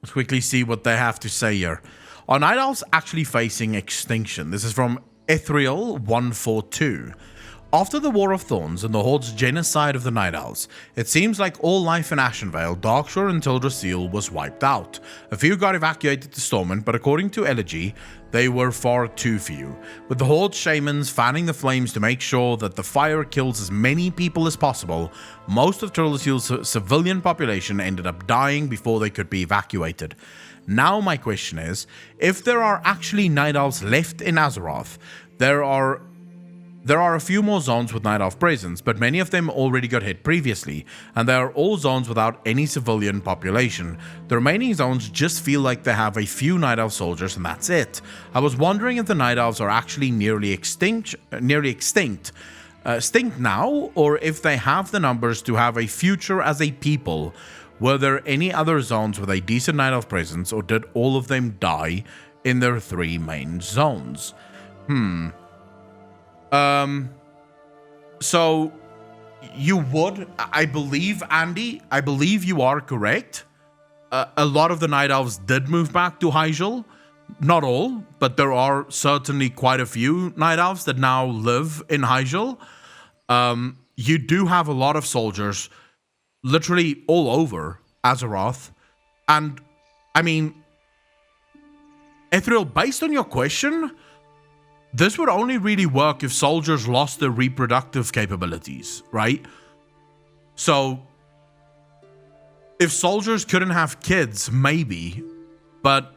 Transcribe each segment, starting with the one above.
Let's quickly see what they have to say here. Are Night Elves actually facing extinction? This is from Ethereal142. After the War of Thorns and the Horde's genocide of the Night Elves, it seems like all life in Ashenvale, Darkshore and Teldrassil was wiped out. A few got evacuated to Stormont, but according to Elegy, they were far too few. With the Horde shamans fanning the flames to make sure that the fire kills as many people as possible, most of Teldrassil's civilian population ended up dying before they could be evacuated. Now my question is, if there are actually Night Elves left in Azeroth, there are a few more zones with Night Elf presence, but many of them already got hit previously, and they are all zones without any civilian population. The remaining zones just feel like they have a few Night Elf soldiers and that's it. I was wondering if the Night Elves are actually nearly extinct now, or if they have the numbers to have a future as a people. Were there any other zones with a decent Night Elf presence, or did all of them die in their 3 main zones? So you would, I believe, Andy, I believe you are correct. A lot of the Night Elves did move back to Hyjal. Not all, but there are certainly quite a few Night Elves that now live in Hyjal. You do have a lot of soldiers literally all over Azeroth. And, I mean, Ethereal, based on your question, this would only really work if soldiers lost their reproductive capabilities, right? So, if soldiers couldn't have kids, maybe, but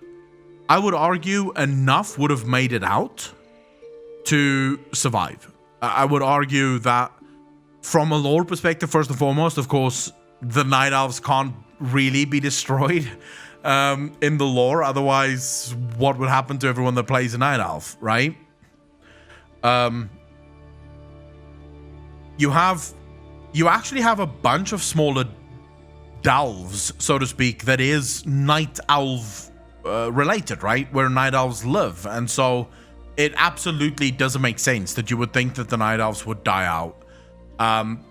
I would argue enough would have made it out to survive. I would argue that from a lore perspective, first and foremost, of course, the Night Elves can't really be destroyed in the lore. Otherwise, what would happen to everyone that plays a Night Elf, right? You actually have a bunch of smaller delves, so to speak, that is Night Elf related, right? Where Night Elves live. And so it absolutely doesn't make sense that you would think that the Night Elves would die out.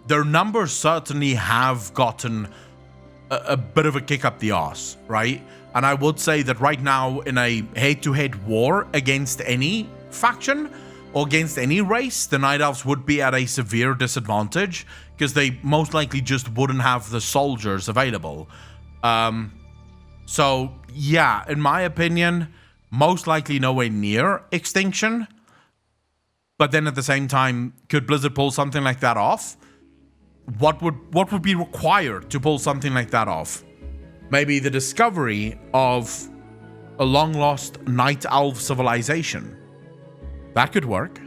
Their numbers certainly have gotten a bit of a kick up the arse, right? And I would say that right now in a head-to-head war against any faction or against any race, the Night Elves would be at a severe disadvantage because they most likely just wouldn't have the soldiers available. So yeah, in my opinion, most likely nowhere near extinction. But then at the same time, could Blizzard pull something like that off? What would be required to pull something like that off? Maybe the discovery of a long-lost Night Elf civilization. That could work.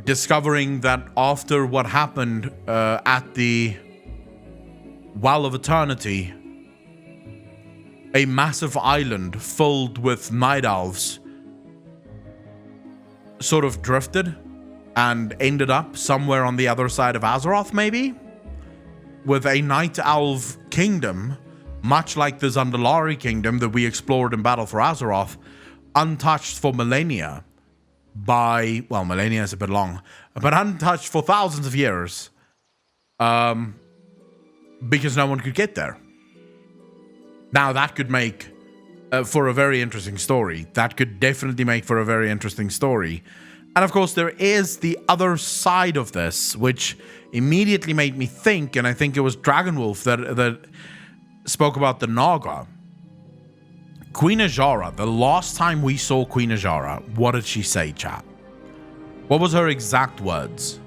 Discovering that after what happened at the Well of Eternity, a massive island filled with Night Elves sort of drifted and ended up somewhere on the other side of Azeroth, maybe? With a Night Elf kingdom, much like the Zandalari kingdom that we explored in Battle for Azeroth, untouched for millennia by, well, millennia is a bit long, but untouched for thousands of years, because no one could get there. Now that could make for a very interesting story. That could definitely make for a very interesting story. And of course, there is the other side of this, which immediately made me think, and I think it was Dragonwolf that spoke about the Naga. Queen Azshara, the last time we saw Queen Azshara, what did she say, chat? What was her exact words?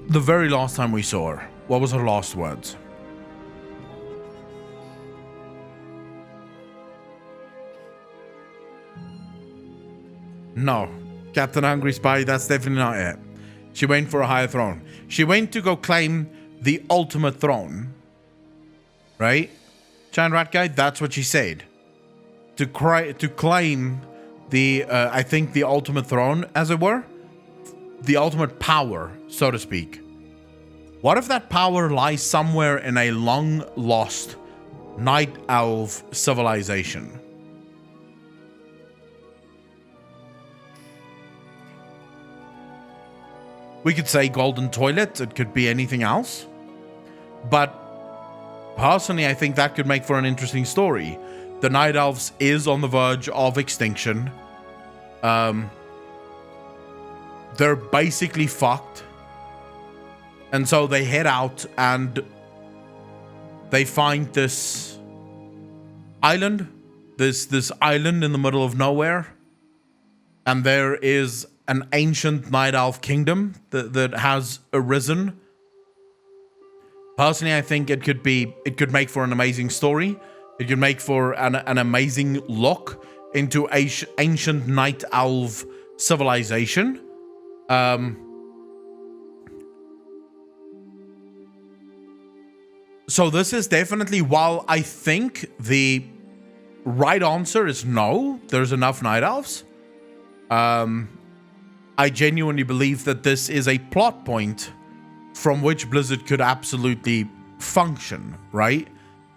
The very last time we saw her, what was her last words? No, Captain Hungry Spy, that's definitely not it. She went for a higher throne. She went to go claim the ultimate throne. Right? Chan Rat Guy, that's what she said. To claim the, I think the ultimate throne, as it were. The ultimate power, so to speak. What if that power lies somewhere in a long-lost Night Elf civilization? We could say golden toilet. It could be anything else. But personally, I think that could make for an interesting story. The Night Elves is on the verge of extinction. They're basically fucked. And so they head out and they find this island. This island in the middle of nowhere. And there is an ancient Night Elf kingdom that has arisen. Personally, I think it could make for an amazing story. It could make for an amazing look into ancient Night Elf civilization. So this is definitely, while I think the right answer is no, there's enough Night Elves. I genuinely believe that this is a plot point from which Blizzard could absolutely function, right?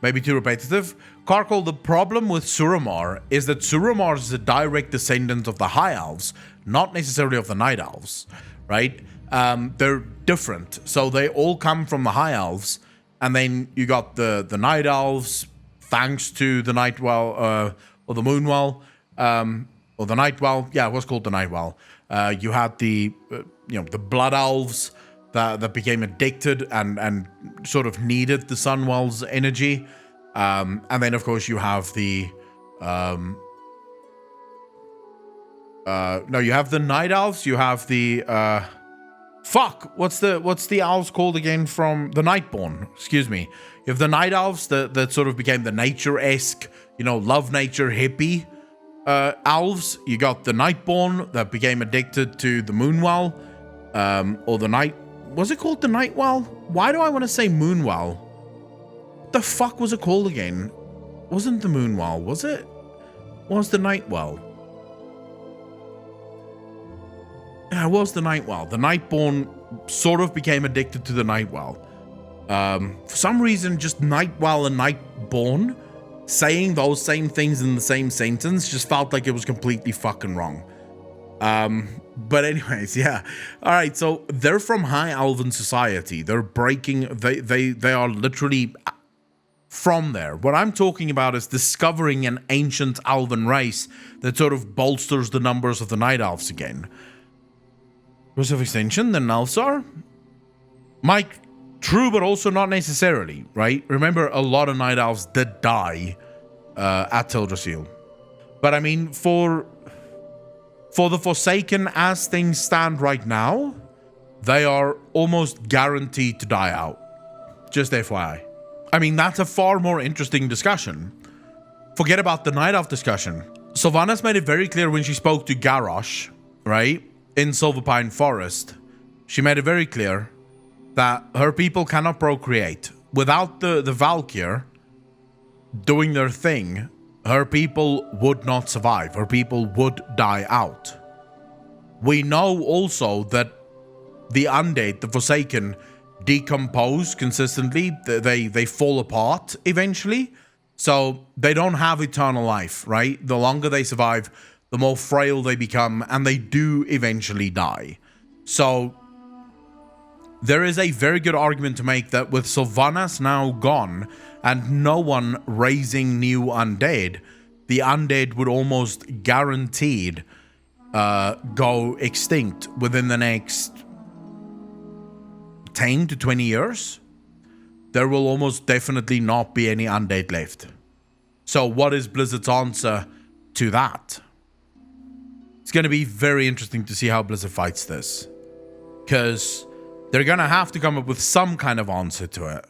Maybe too repetitive. Karkle, the problem with Suramar is that Suramar is a direct descendant of the High Elves, not necessarily of the Night Elves, right? They're different. So they all come from the High Elves, and then you got the Night Elves, thanks to the Nightwell, or the Moonwell, or the Nightwell. Yeah, it was called the Nightwell. You had the, the Blood Elves that became addicted and sort of needed the Sunwell's energy. And then, of course, you have the... no, you have the Night Elves. You have the... what's the elves called again from... The Nightborn, excuse me. You have the Night Elves that sort of became the nature-esque, love nature hippie elves. You got the Nightborn that became addicted to the Moonwell. Or the Night... Was it called the Nightwell? Why do I want to say Moonwell? What the fuck was it called again? Wasn't the Moonwell, was it? Was the Nightwell? Yeah, it was the Nightwell. The Nightborn sort of became addicted to the Nightwell. For some reason, just Nightwell and Nightborn saying those same things in the same sentence just felt like it was completely fucking wrong. But anyways, yeah. All right, so they're from High Elven society. They're breaking... They are literally from there. What I'm talking about is discovering an ancient Elven race that sort of bolsters the numbers of the Night Elves again. Risk of extinction, the Elves are? Mike, true, but also not necessarily, right? Remember, a lot of Night Elves did die at Teldrassil. But I mean, for the Forsaken, as things stand right now, they are almost guaranteed to die out. Just FYI. I mean, that's a far more interesting discussion. Forget about the Night Elf discussion. Sylvanas made it very clear when she spoke to Garrosh, right, in Silverpine Forest. She made it very clear that her people cannot procreate. Without the Valkyr doing their thing, her people would not survive. Her people would die out. We know also that the undead, the Forsaken, decompose consistently. They fall apart eventually. So they don't have eternal life, right? The longer they survive, the more frail they become, and they do eventually die. So there is a very good argument to make that with Sylvanas now gone and no one raising new undead, the undead would almost guaranteed go extinct within the next 10 to 20 years. There will almost definitely not be any undead left. So what is Blizzard's answer to that? It's going to be very interesting to see how Blizzard fights this, because they're going to have to come up with some kind of answer to it.